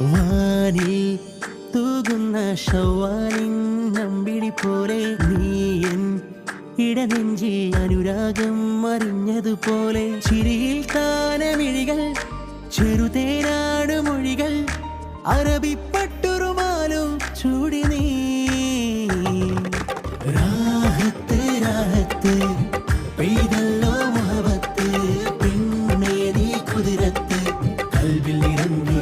വാനിൽ തൂകുന്ന ഷവ്വാലിൻ നമ്പിടി പോലെ നീയൻ ഇടനെഞ്ചിൽ അനുരാഗം അറിഞ്ഞതുപോലെ ചിരിയിൽ താനമിഴികൾ ചെറുതേനാട് മൊഴികൾ അറബിപ്പട്ടുറുമാലും ചൂടി നീ രാഹത്ത് രാഹത്ത് പെയ്തല്ലോ മുഹബത്ത് പെണ്ണേ നീ കുതിരത്ത് കൽവിൽ ഇറങ്ങി